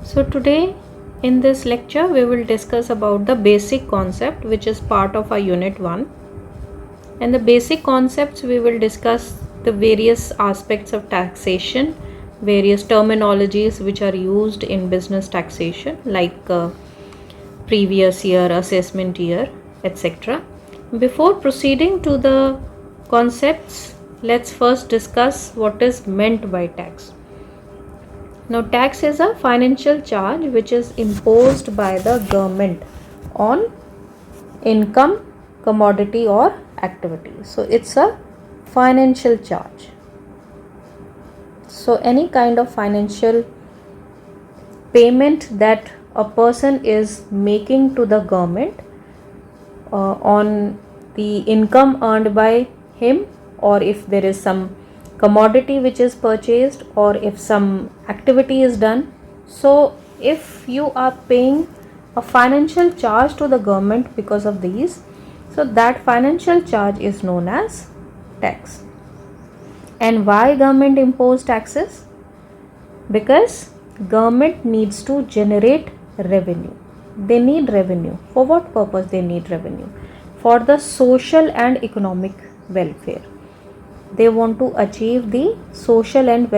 So today in this lecture we will discuss about the basic concept which is part of our unit 1. And the basic concepts we will discuss the various aspects of taxation, various terminologies which are used in business taxation like previous year, assessment year, etc. Before proceeding to the concepts, let's first discuss what is meant by tax. Now, tax is a financial charge which is imposed by the government on income, commodity, or activity. So, it's a financial charge. So, any kind of financial payment that a person is making to the government on the income earned by him, or if there is some commodity which is purchased, or if some activity is done. So if you are paying a financial charge to the government because of these, so that financial charge is known as tax. And why government impose taxes? Because government needs to generate revenue. They need revenue. For what purpose they need revenue? For the social and economic welfare. They want to achieve the social and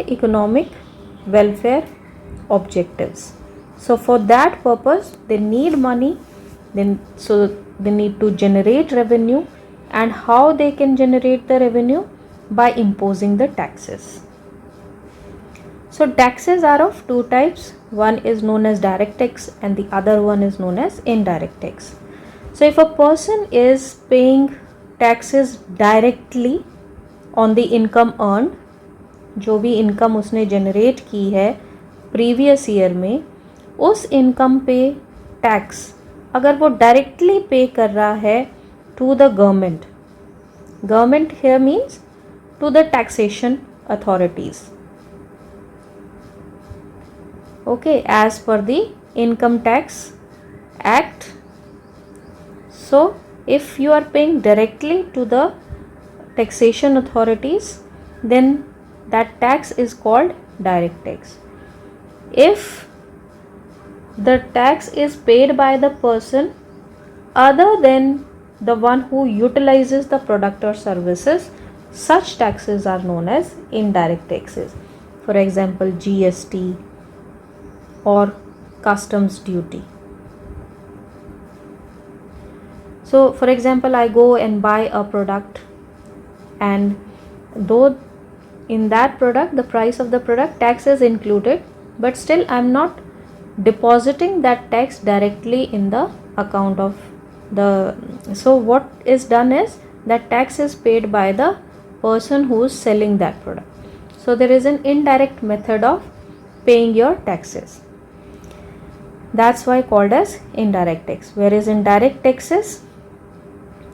economic welfare objectives. So for that purpose they need money. So they need to generate revenue. And how they can generate the revenue? By imposing the taxes. So taxes are of two types. One is known as direct tax and the other one is known as indirect tax. So if a person is paying taxes directly on the income earned, जो भी income उसने generate की है previous year में, उस income पे tax अगर वो डायरेक्टली पे कर रहा है to the government, government here means to the taxation authorities, okay, as per the income tax act. So if you are paying directly to the taxation authorities, then that tax is called direct tax. If the tax is paid by the person other than the one who utilizes the product or services, such taxes are known as indirect taxes. For example, GST or customs duty. So for example, I go and buy a product, and though in that product the price of the product tax is included, but still I am not depositing that tax directly in the account of the, so what is done is that tax is paid by the person who is selling that product. So there is an indirect method of paying your taxes. That's why called as indirect tax. Whereas in direct taxes,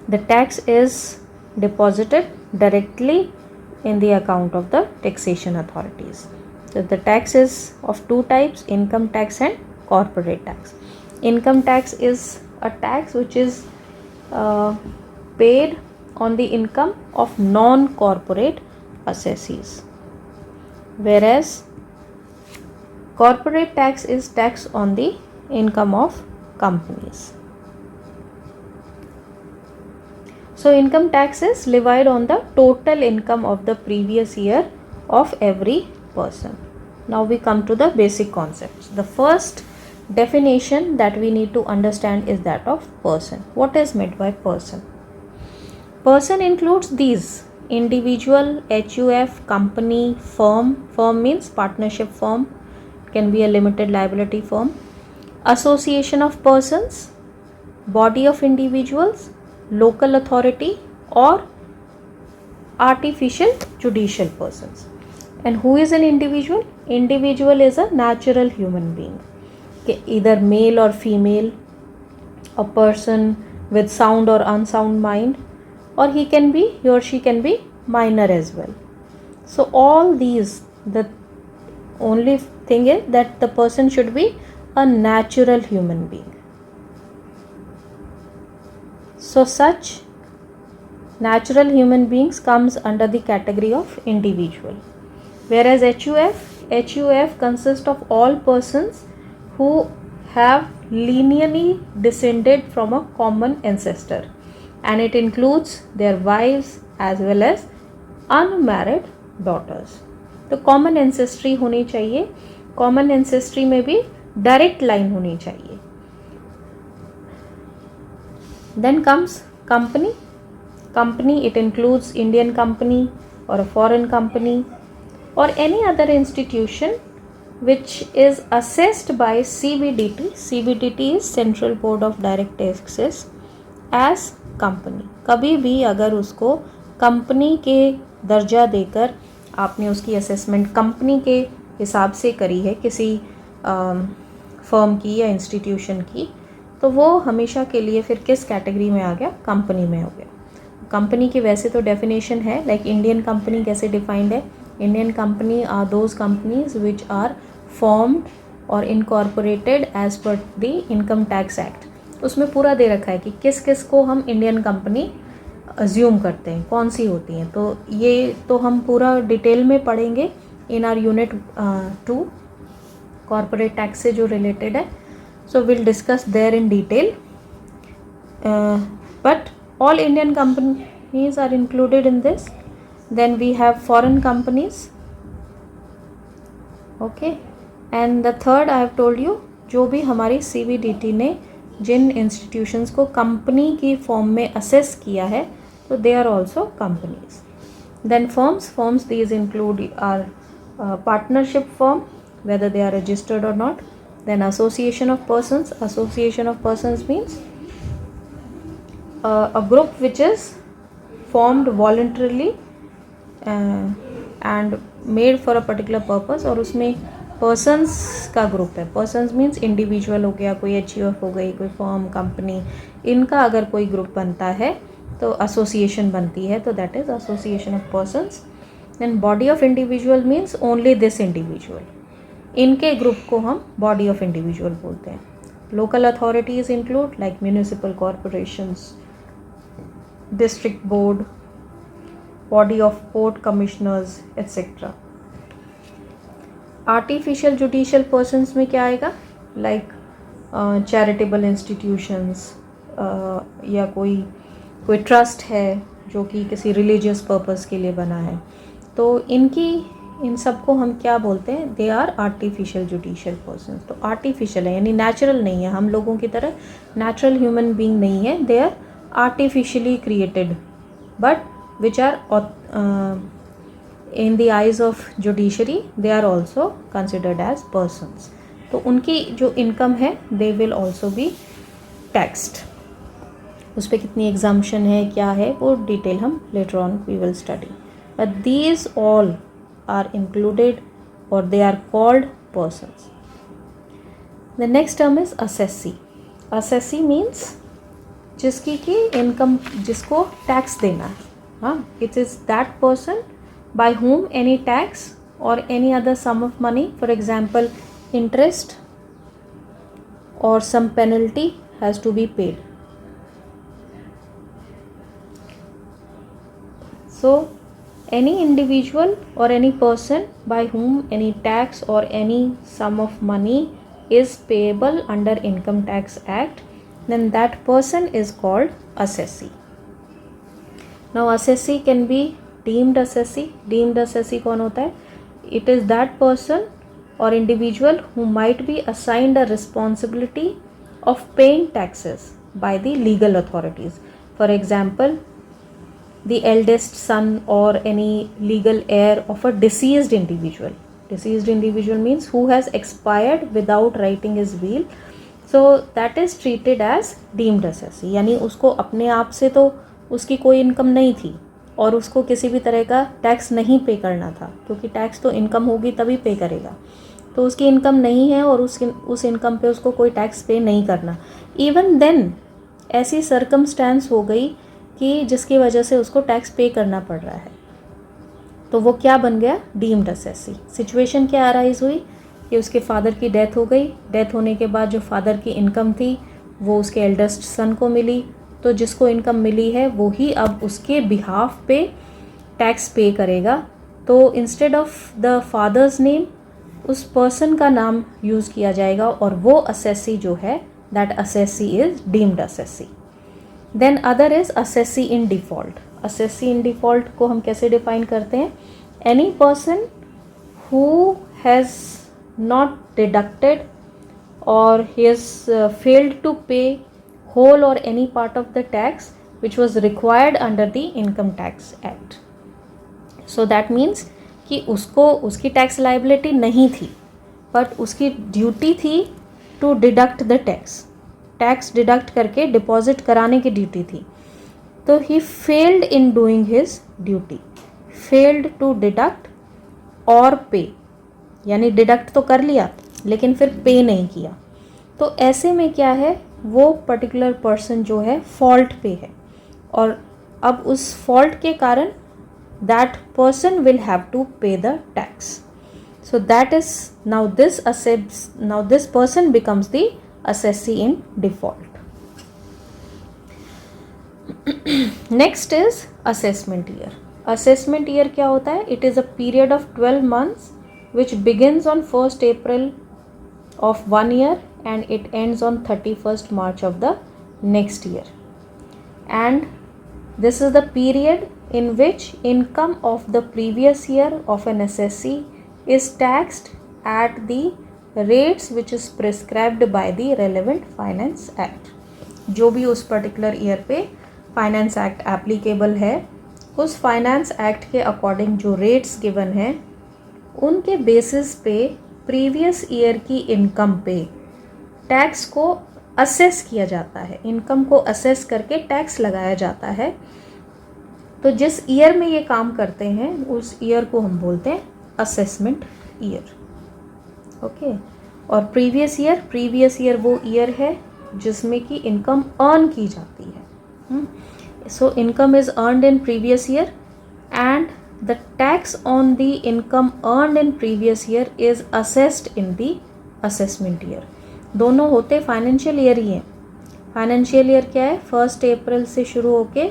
the tax is deposited directly in the account of the taxation authorities. So the tax is of two types: income tax and corporate tax. Income tax is a tax which is paid on the income of non-corporate assessees, whereas corporate tax is tax on the income of companies. So income tax is levied on the total income of the previous year of every person. Now we come to the basic concepts. The first definition that we need to understand is that of person. What is meant by person? Person includes these: individual, HUF, company, firm. Firm means partnership firm, can be a limited liability firm, association of persons, body of individuals, local authority, or artificial judicial persons. And who is an individual? Individual is a natural human being, okay, either male or female, a person with sound or unsound mind, or he or she can be minor as well. So all these, the only thing is that the person should be a natural human being. So such natural human beings comes under the category of individual. Whereas HUF HUF consists of all persons who have lineally descended from a common ancestor, and it includes their wives as well as unmarried daughters. तो common ancestry होनी चाहिए, common ancestry में भी direct line होनी चाहिए. Then comes company. Company, it includes Indian company or a foreign company or any other institution which is assessed by CBDT. CBDT is Central Board of Direct Taxes as company. कभी भी अगर उसको company के दर्जा देकर आपने उसकी assessment company के हिसाब से करी है किसी फर्म की या इंस्टीट्यूशन की, तो वो हमेशा के लिए फिर किस कैटेगरी में आ गया? कंपनी में हो गया. कंपनी की वैसे तो डेफिनेशन है, लाइक इंडियन कंपनी कैसे डिफाइंड है? Indian company are those companies which are formed और incorporated as per the income Tax Act. उसमें पूरा दे रखा है कि किस किस को हम इंडियन कंपनी अज्यूम करते हैं, कौन सी होती हैं. तो ये तो हम पूरा डिटेल में पढ़ेंगे in our unit 2 corporate tax से जो रिलेटेड है. So will discuss there in detail, but all Indian companies are included in this. Then we have foreign companies, okay, and the third I have told you, जो भी हमारी CBDT ने जिन institutions को company की form में assess किया है, तो they are also companies. Then firms these include our partnership firm, whether they are registered or not. Then association of persons means a group which is formed voluntarily and made for a particular purpose, और उसमें persons का group है. persons means individual हो गया, कोई HUF हो गई, कोई firm, company, इनका अगर कोई ग्रुप बनता है तो association बनती है, तो that is association of persons. Then body of individual means only this individual, इनके ग्रुप को हम body of individual बोलते हैं. local authorities include like municipal corporations, district board, body of port commissioners, etc. artificial judicial persons में क्या आएगा? like charitable institutions, या कोई ट्रस्ट है जो कि किसी रिलीजियस पर्पस के लिए बना है, तो इन सबको हम क्या बोलते हैं? They are artificial judicial person. तो आर्टिफिशियल है यानी नेचुरल नहीं है, हम लोगों की तरह नेचुरल ह्यूमन बीइंग नहीं है. They are artificially created, but which are in the eyes of judiciary they are also considered as persons. तो उनकी जो इनकम है they will also be taxed. उस पर कितनी एग्जाम्पशन है, क्या है, वो डिटेल हम later on we will study. But these all are included or they are called persons. The next term is assessee. Assessee means जिसकी की इनकम, जिसको टैक्स देना है. हाँ, it is that person by whom any tax or any other sum of money, for example interest or some penalty has to be paid. So any individual or any person by whom any tax or any sum of money is payable under Income Tax Act, then that person is called assessee. Now assessee can be deemed assessee. Deemed assessee कौन होता है? It is that person or individual who might be assigned a responsibility of paying taxes by the legal authorities. For example, the eldest son or any legal heir of a deceased individual. Deceased individual means who has expired without writing his will. So that is treated as deemed assessee. यानी उसको अपने आप से तो उसकी कोई income नहीं थी और उसको किसी भी तरह का टैक्स नहीं पे करना था, क्योंकि टैक्स तो इनकम होगी तभी पे करेगा. तो उसकी इनकम नहीं है और उस इनकम पे उसको कोई टैक्स पे नहीं करना. इवन देन ऐसी सर्कमस्टेंस हो गई कि जिसकी वजह से उसको टैक्स पे करना पड़ रहा है, तो वो क्या बन गया? Deemed assessee. सिचुएशन क्या अराइज हुई कि उसके फादर की डेथ हो गई. डेथ होने के बाद जो फादर की इनकम थी वो उसके एल्डेस्ट सन को मिली, तो जिसको इनकम मिली है वो ही अब उसके बिहाफ पे टैक्स पे करेगा. तो instead of the father's name उस पर्सन का नाम यूज़ किया जाएगा और वो असेसी जो है that assessee is deemed assessee. Then other is assessee in default. Assessee in default को हम कैसे डिफाइन करते हैं? Any person who has not deducted or he has failed to pay whole or any part of the tax which was required under the income tax act. So that means कि उसको उसकी tax liability नहीं थी but उसकी duty थी to deduct the tax deduct करके deposit कराने की ड्यूटी थी. तो he failed in doing his duty, failed to deduct और पे, यानी डिडक्ट तो कर लिया लेकिन फिर पे नहीं किया. तो ऐसे में क्या है, वो पर्टिकुलर पर्सन जो है फॉल्ट पे है और अब उस फॉल्ट के कारण that person will have to pay the tax. So that is now this person becomes the assessee in default. Next is assessment year. Assessment year क्या होता है? It is a period of 12 months which begins on 1st April of one year and it ends on 31st March of the next year. And this is the period in which income of the previous year of an assessee is taxed at the rates which is prescribed by the relevant Finance Act. जो भी उस particular year पे finance act applicable है, उस finance act के according जो rates given हैं उनके बेसिस पे प्रीवियस ईयर की इनकम पे टैक्स को असेस किया जाता है. इनकम को असेस करके टैक्स लगाया जाता है. तो जिस ईयर में ये काम करते हैं उस ईयर को हम बोलते हैं असेसमेंट ईयर. ओके. और प्रीवियस ईयर वो ईयर है जिसमें कि इनकम अर्न की जाती है. So income is earned in previous year and the tax on the income earned in previous year is assessed in the assessment year. दोनों होते फाइनेंशियल ईयर ही हैं. फाइनेंशियल ईयर क्या है? 1st April से शुरू होके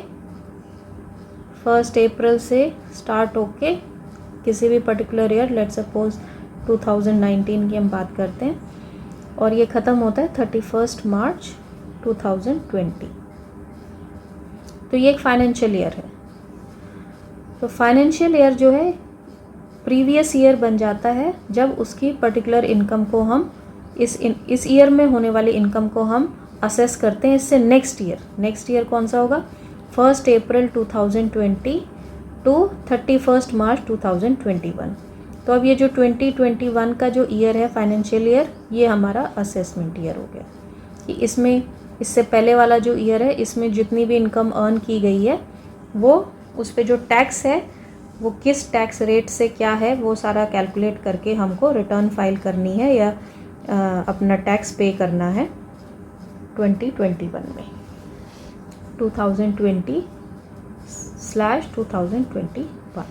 1st April से start होके किसी भी पर्टिकुलर ईयर, लेट सपोज 2019 की हम बात करते हैं, और ये ख़त्म होता है 31st March 2020. तो ये एक फाइनेंशियल ईयर है. तो फाइनेंशियल ईयर जो है प्रीवियस ईयर बन जाता है जब उसकी पर्टिकुलर इनकम को हम इस ईयर में होने वाली इनकम को हम असेस करते हैं. इससे नेक्स्ट ईयर कौन सा होगा? 1st April 2020 to 31st March 2021. तो अब ये जो 2021 का जो ईयर है फाइनेंशियल ईयर, ये हमारा असेसमेंट ईयर हो गया. कि इसमें इससे पहले वाला जो ईयर है इसमें जितनी भी इनकम अर्न की गई है वो उस पे जो टैक्स है वो किस टैक्स रेट से क्या है वो सारा कैलकुलेट करके हमको रिटर्न फाइल करनी है या अपना टैक्स पे करना है 2021 में, 2020/2021.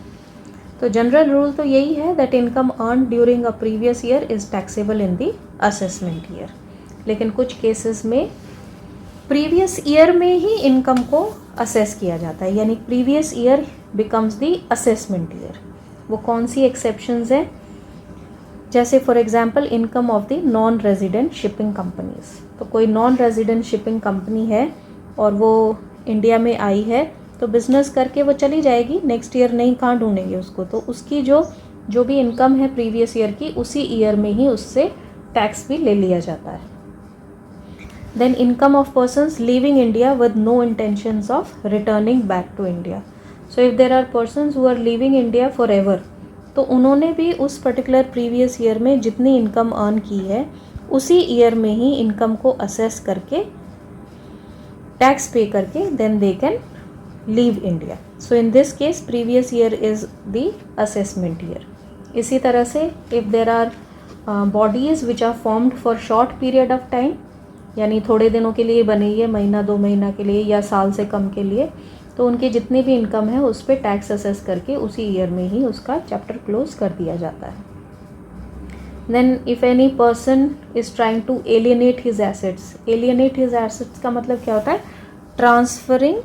तो जनरल रूल तो यही है that income earn during a previous year is taxable in the assessment year. लेकिन कुछ केसेस में प्रीवियस ईयर में ही इनकम को असेस किया जाता है, यानी previous year becomes the assessment year. वो कौन सी एक्सेप्शंस हैं? जैसे for example income of the non resident shipping companies. तो कोई नॉन रेजिडेंट शिपिंग कंपनी है और वो इंडिया में आई है तो बिजनेस करके वो चली जाएगी, नेक्स्ट ईयर नहीं कहाँ ढूंढेंगे उसको. तो उसकी जो भी इनकम है प्रीवियस ईयर की उसी ईयर में ही उससे टैक्स भी ले लिया जाता है. Then income of persons leaving India with no intentions of returning back to India. So if there are persons who are leaving India forever, तो उन्होंने भी उस पर्टिकुलर प्रीवियस ईयर में जितनी इनकम अर्न की है उसी ईयर में ही इनकम को असेस करके टैक्स पे करके then they can leave India. So in this case previous year is the assessment year. इसी तरह से if there are bodies which are formed for short period of time, यानी थोड़े दिनों के लिए बनी है, महीना 2 महीना के लिए या साल से कम के लिए, तो उनकी जितनी भी इनकम है उस पर टैक्स असेस करके उसी ईयर में ही उसका चैप्टर क्लोज कर दिया जाता है. Then if any person is trying to alienate his assets का मतलब क्या होता है? Transferring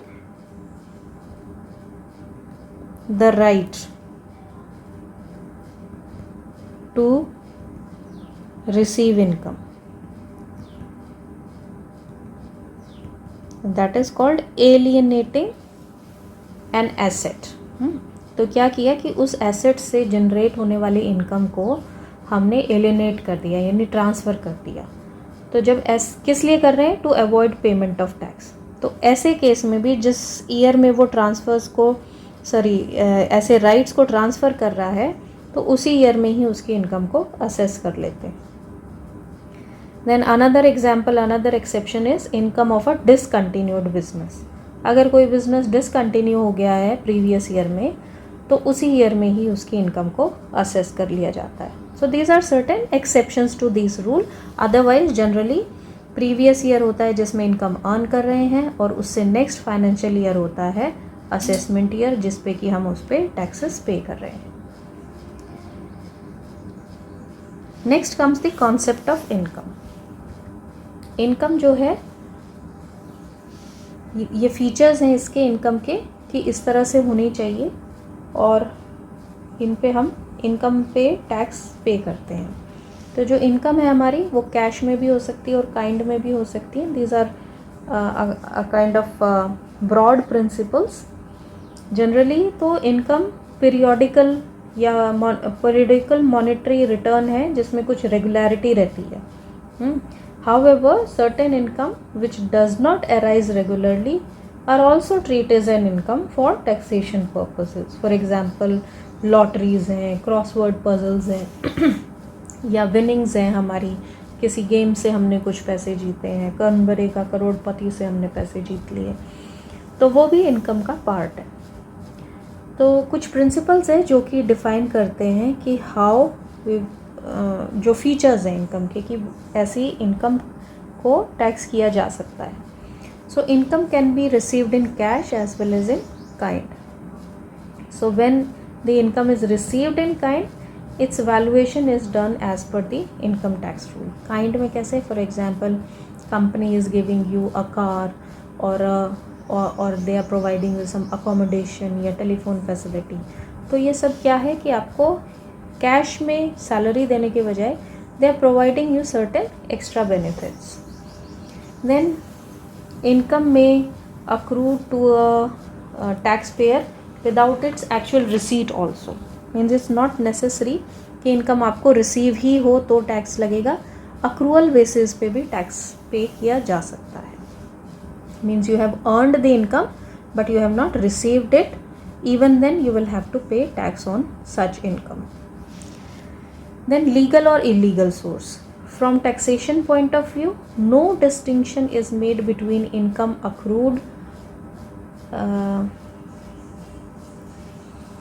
the right to receive income, that is called alienating an asset. तो क्या किया कि उस एसेट से जनरेट होने वाली इनकम को हमने एलिनेट कर दिया, यानी ट्रांसफ़र कर दिया. तो जब किस लिए कर रहे हैं? To avoid payment of tax. तो ऐसे केस में भी जिस ईयर में वो ट्रांसफ़र्स को ऐसे राइट्स को ट्रांसफ़र कर रहा है, तो उसी ईयर में ही उसकी इनकम को असेस कर लेते हैं. Then another example, another exception is income of a discontinued business. अगर कोई बिजनेस डिसकंटिन्यू हो गया है प्रीवियस ईयर में, तो उसी ईयर में ही उसकी इनकम को असेस कर लिया जाता है. So these are certain exceptions to this rule. Otherwise generally previous year होता है जिसमें इनकम अर्न कर रहे हैं, और उससे नेक्स्ट फाइनेंशियल ईयर होता है असेसमेंट ईयर, जिस पे कि हम उस पर टैक्सेस पे कर रहे हैं. Next comes the concept of income. Income जो है, ये फीचर्स हैं इसके इनकम के कि इस तरह से होनी चाहिए, और इन पे हम इनकम पे टैक्स पे करते हैं. तो जो इनकम है हमारी, वो कैश में भी हो सकती है और काइंड में भी हो सकती है. These are a kind of broad principles. Generally तो इनकम पीरियोडिकल मॉनेटरी रिटर्न है जिसमें कुछ रेगुलरिटी रहती है. However, certain income which does not arise regularly are also treated as an income for taxation purposes. For example, lotteries हैं, crossword puzzles हैं, या winnings हैं हमारी, किसी गेम से हमने कुछ पैसे जीते हैं, कर्नबरे का करोड़पति से हमने पैसे जीत लिए, तो वो भी इनकम का पार्ट है. तो कुछ प्रिंसिपल्स हैं जो कि डिफ़ाइन करते हैं कि हाउ जो फीचर्स हैं इनकम के, कि ऐसी इनकम को टैक्स किया जा सकता है. So income can be received in cash as well as in kind. So when the income is received in kind, its valuation is done as per the income tax rule. Kind में कैसे? For example, company is giving you a car, और they are providing you some accommodation या telephone facility. तो ये सब क्या है कि आपको कैश में सैलरी देने के बजाय they are providing you certain extra benefits. Then income में accrue to a tax payer without its actual receipt also. Means it's not necessary कि इनकम आपको रिसीव ही हो तो टैक्स लगेगा. अक्रूअल बेसिस पे भी टैक्स पे किया जा सकता है. Means you have earned the income but you have not received it, even then you will have to pay tax on such income. Then legal or illegal source. From taxation point of view, no distinction is made between income accrued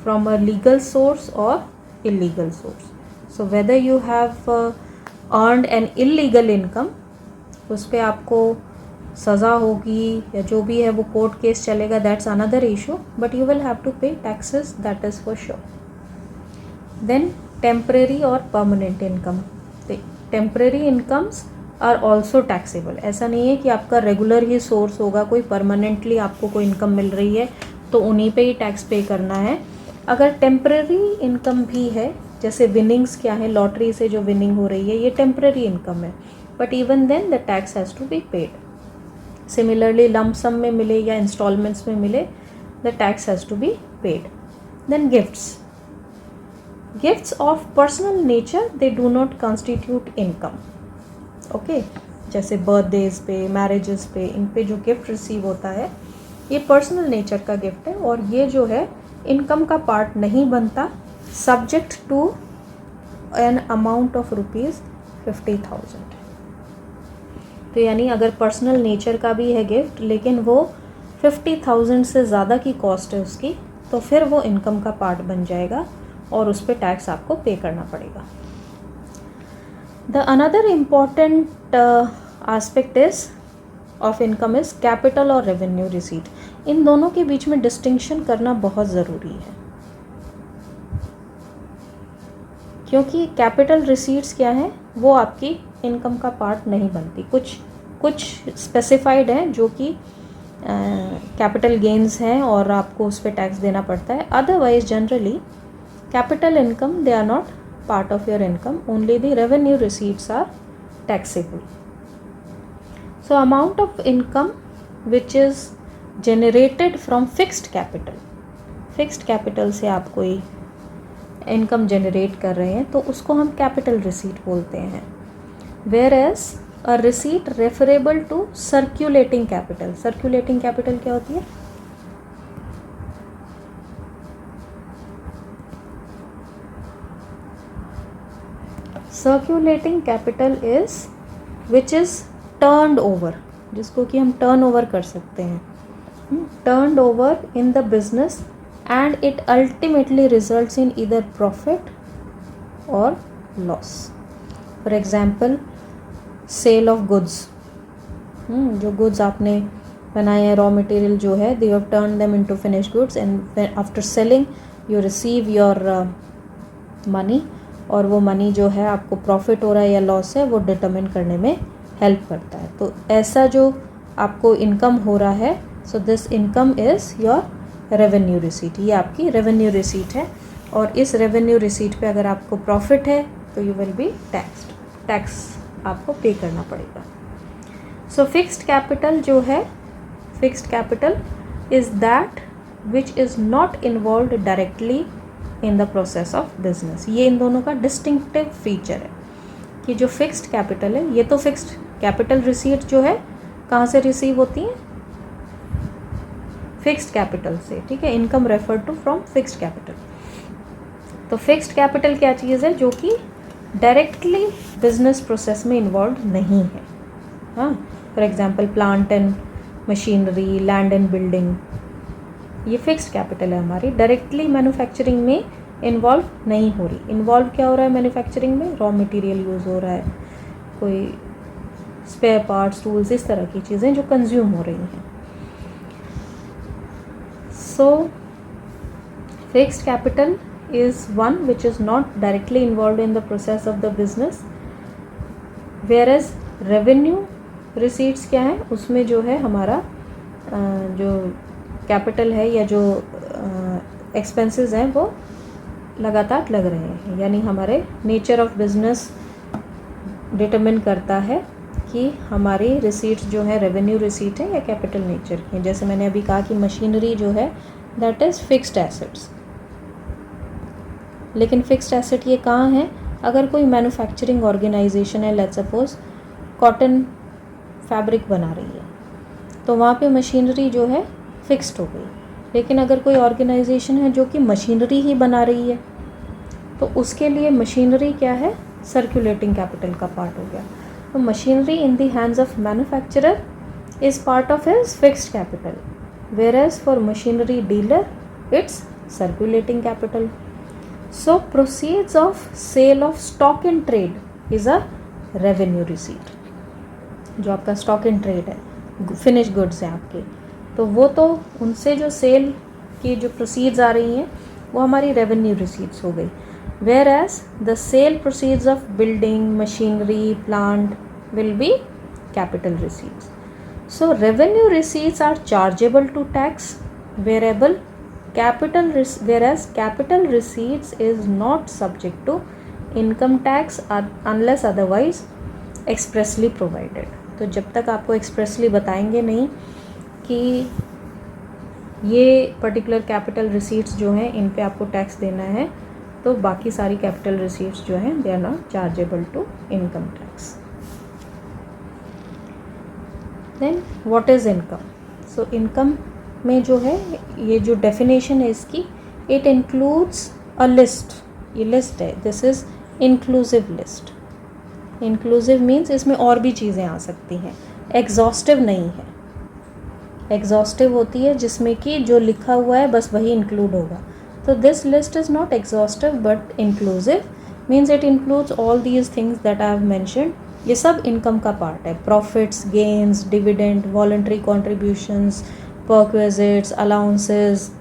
from a legal source or illegal source. So whether you have earned an illegal income, उस पे आपको सज़ा होगी या जो भी है वो कोर्ट केस चलेगा, that's another issue, but you will have to pay taxes, that is for sure. Then temporary और permanent income. Temporary incomes are also taxable. ऐसा नहीं है कि आपका रेगुलर ही सोर्स होगा, कोई परमानेंटली आपको कोई इनकम मिल रही है तो उन्हीं पे ही टैक्स पे करना है. अगर टेम्परेरी इनकम भी है, जैसे विनिंग्स क्या है, लॉटरी से जो विनिंग हो रही है, ये टेम्परेरी इनकम है, but even then the tax has to be paid. Similarly lump sum में मिले या इंस्टॉलमेंट्स में मिले, the tax has to be paid. Then gifts. Gifts of personal nature, they do not constitute income. Okay, जैसे birthdays पे, marriages पे, इन पे जो गिफ्ट रिसीव होता है, ये पर्सनल नेचर का गिफ्ट है, और ये जो है इनकम का पार्ट नहीं बनता, subject to an amount of ₹50,000. तो यानी अगर पर्सनल नेचर का भी है गिफ्ट, लेकिन वो 50,000 से ज़्यादा की कॉस्ट है उसकी, तो फिर वो इनकम का पार्ट बन जाएगा और उस पर टैक्स आपको पे करना पड़ेगा. The another important aspect is of income is capital और रेवेन्यू रिसीट. इन दोनों के बीच में डिस्टिंक्शन करना बहुत ज़रूरी है, क्योंकि कैपिटल रिसीट्स क्या हैं, वो आपकी इनकम का पार्ट नहीं बनती. कुछ स्पेसिफाइड हैं जो कि कैपिटल गेन्स हैं और आपको उस पर टैक्स देना पड़ता है. Otherwise generally capital income they are not part of your income. Only the revenue receipts are taxable. So amount of income which is generated from fixed capital. Fixed capital से आप कोई इनकम जनरेट कर रहे हैं तो उसको हम capital receipt बोलते हैं. Whereas a receipt referable to circulating capital. Circulating capital क्या होती है? Circulating capital is which is turned over, जिसको कि हम टर्न ओवर कर सकते हैं. Turned over in the business and it ultimately results in either profit or loss. For example, sale of goods. जो goods आपने बनाए हैं, raw material जो है, they have turned them into finished goods and after selling you receive your money, और वो money जो है आपको profit हो रहा है या loss है वो determine करने में help करता है. तो ऐसा जो आपको income हो रहा है, so this income is your revenue receipt. ये आपकी रेवेन्यू रिसीट है और इस रेवेन्यू रिसीट पे अगर आपको प्रॉफिट है तो you will be taxed. Tax आपको पे करना पड़ेगा. सो फिक्स्ड कैपिटल जो है, fixed capital is that which is not involved directly in the process of business. ये इन दोनों का डिस्टिंक्टिव फीचर है कि जो फिक्स्ड कैपिटल है, ये तो फिक्स्ड कैपिटल रिसीट जो है कहाँ से रिसीव होती है? फिक्स्ड कैपिटल से. ठीक है, income refer to from fixed capital. तो फिक्स्ड कैपिटल क्या चीज़ है? जो कि डायरेक्टली बिजनेस प्रोसेस में इन्वॉल्व नहीं है. हाँ, for example plant and machinery, land and building, ये फिक्स्ड कैपिटल है हमारी, डायरेक्टली मैन्युफैक्चरिंग में इन्वॉल्व नहीं हो रही. इन्वॉल्व क्या हो रहा है मैन्युफैक्चरिंग में? रॉ मटेरियल यूज़ हो रहा है, कोई स्पेयर पार्ट्स, टूल्स, इस तरह की चीज़ें जो कंज्यूम हो रही हैं. So fixed capital is one which is not directly involved in the process of the business, whereas revenue receipts क्या है? उसमें जो है हमारा जो कैपिटल है या जो एक्सपेंसेस हैं वो लगातार लग रहे हैं. यानी हमारे नेचर ऑफ बिजनेस डिटरमिन करता है कि हमारी रिसीट्स जो है रेवेन्यू रिसीट है या कैपिटल नेचर की. जैसे मैंने अभी कहा कि मशीनरी जो है दैट इज़ फिक्स्ड एसेट्स. लेकिन फिक्स्ड एसेट ये कहाँ है? अगर कोई मैन्युफैक्चरिंग ऑर्गेनाइजेशन है, लेट्स सपोज कॉटन फैब्रिक बना रही है, तो वहाँ पे मशीनरी जो है फिक्स्ड हो गई. लेकिन अगर कोई ऑर्गेनाइजेशन है जो कि मशीनरी ही बना रही है तो उसके लिए मशीनरी क्या है? सर्कुलेटिंग कैपिटल का पार्ट हो गया. तो machinery in the hands of manufacturer is part of his fixed capital, whereas for machinery dealer it's circulating capital. So proceeds of sale of stock in trade is a revenue receipt. जो आपका stock in trade है, finished goods है आपके, तो वो तो उनसे जो सेल की जो proceeds आ रही हैं वो हमारी revenue receipts हो गई. Whereas the sale proceeds of building, machinery, plant will be capital receipts. So revenue receipts are chargeable to tax, whereas capital receipts is not subject to income tax unless otherwise expressly provided. तो जब तक आपको expressly बताएंगे नहीं कि ये particular capital receipts जो हैं इन पे आपको टैक्स देना है, तो बाकी सारी कैपिटल रिसीट्स जो हैं they are not chargeable to income tax. Then what is income? So income में जो है ये जो डेफिनेशन है इसकी, इट इंक्लूड्स अ लिस्ट. ये लिस्ट है, this is inclusive list. Inclusive means इसमें और भी चीज़ें आ सकती हैं, एग्जॉस्टिव नहीं है. एग्जॉस्टिव होती है जिसमें कि जो लिखा हुआ है बस वही इंक्लूड होगा. तो this list is not exhaustive but inclusive, means it includes all these things that I have mentioned. ये सब इनकम का पार्ट है. Profits, gains, dividend, voluntary contributions, perquisites, allowances,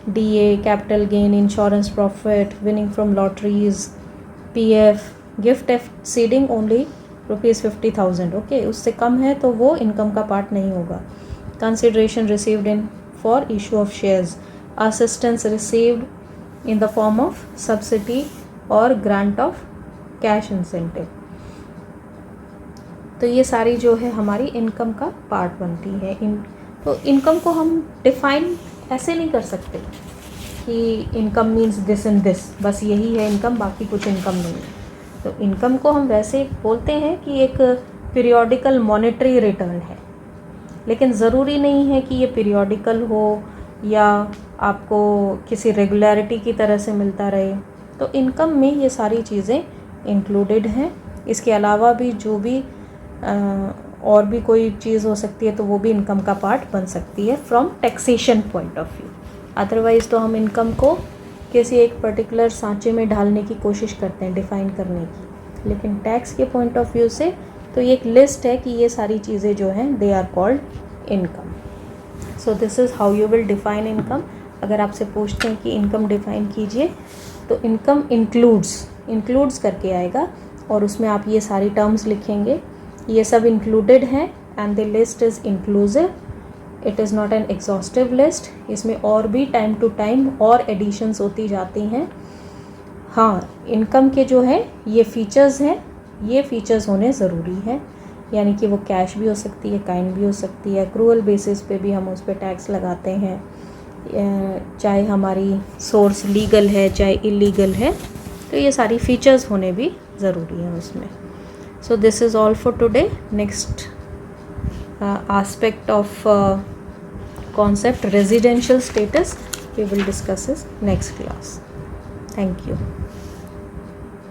DA, capital gain, insurance profit, winning from lotteries, PF, gift exceeding only ₹50,000. Okay, उससे कम है तो वो income का part नहीं होगा. Consideration received in for issue of shares, assistance received in the form of subsidy और grant of cash incentive. तो ये सारी जो है हमारी इनकम का पार्ट बनती है। तो इनकम को हम डिफाइन ऐसे नहीं कर सकते कि income means this and this, बस यही है इनकम, बाकी कुछ इनकम नहीं है। तो इनकम को हम वैसे बोलते हैं कि एक पीरियोडिकल मॉनेटरी रिटर्न है, लेकिन ज़रूरी नहीं है कि ये पीरियोडिकल हो या आपको किसी रेगुलरिटी की तरह से मिलता रहे। तो इनकम में ये सारी चीज़ें इंक्लूडेड हैं। इसके अलावा भी जो भी और भी कोई चीज़ हो सकती है तो वो भी इनकम का पार्ट बन सकती है from taxation point of view. Otherwise तो हम इनकम को किसी एक पर्टिकुलर सांचे में ढालने की कोशिश करते हैं, डिफ़ाइन करने की, लेकिन टैक्स के पॉइंट ऑफ व्यू से तो ये एक लिस्ट है कि ये सारी चीज़ें जो हैं they are called income. So this is how you will define income. अगर आपसे पूछते हैं कि इनकम डिफ़ाइन कीजिए तो इनकम इंक्लूड्स करके आएगा और उसमें आप ये सारी टर्म्स लिखेंगे, ये सब इंक्लूडेड हैं and the list is inclusive, it is not an exhaustive list. इसमें और भी टाइम टू टाइम और एडिशंस होती जाती हैं। हाँ, इनकम के जो है ये फीचर्स हैं, ये फीचर्स होने ज़रूरी है, यानी कि वो कैश भी हो सकती है, काइंड भी हो सकती है, एक्रूअल बेसिस पे भी हम उस पर टैक्स लगाते हैं, चाहे हमारी सोर्स लीगल है चाहे इलीगल है, तो ये सारी फीचर्स होने भी ज़रूरी हैं उसमें। So this is all for today. Next aspect of concept residential status we will discuss is next class. Thank you.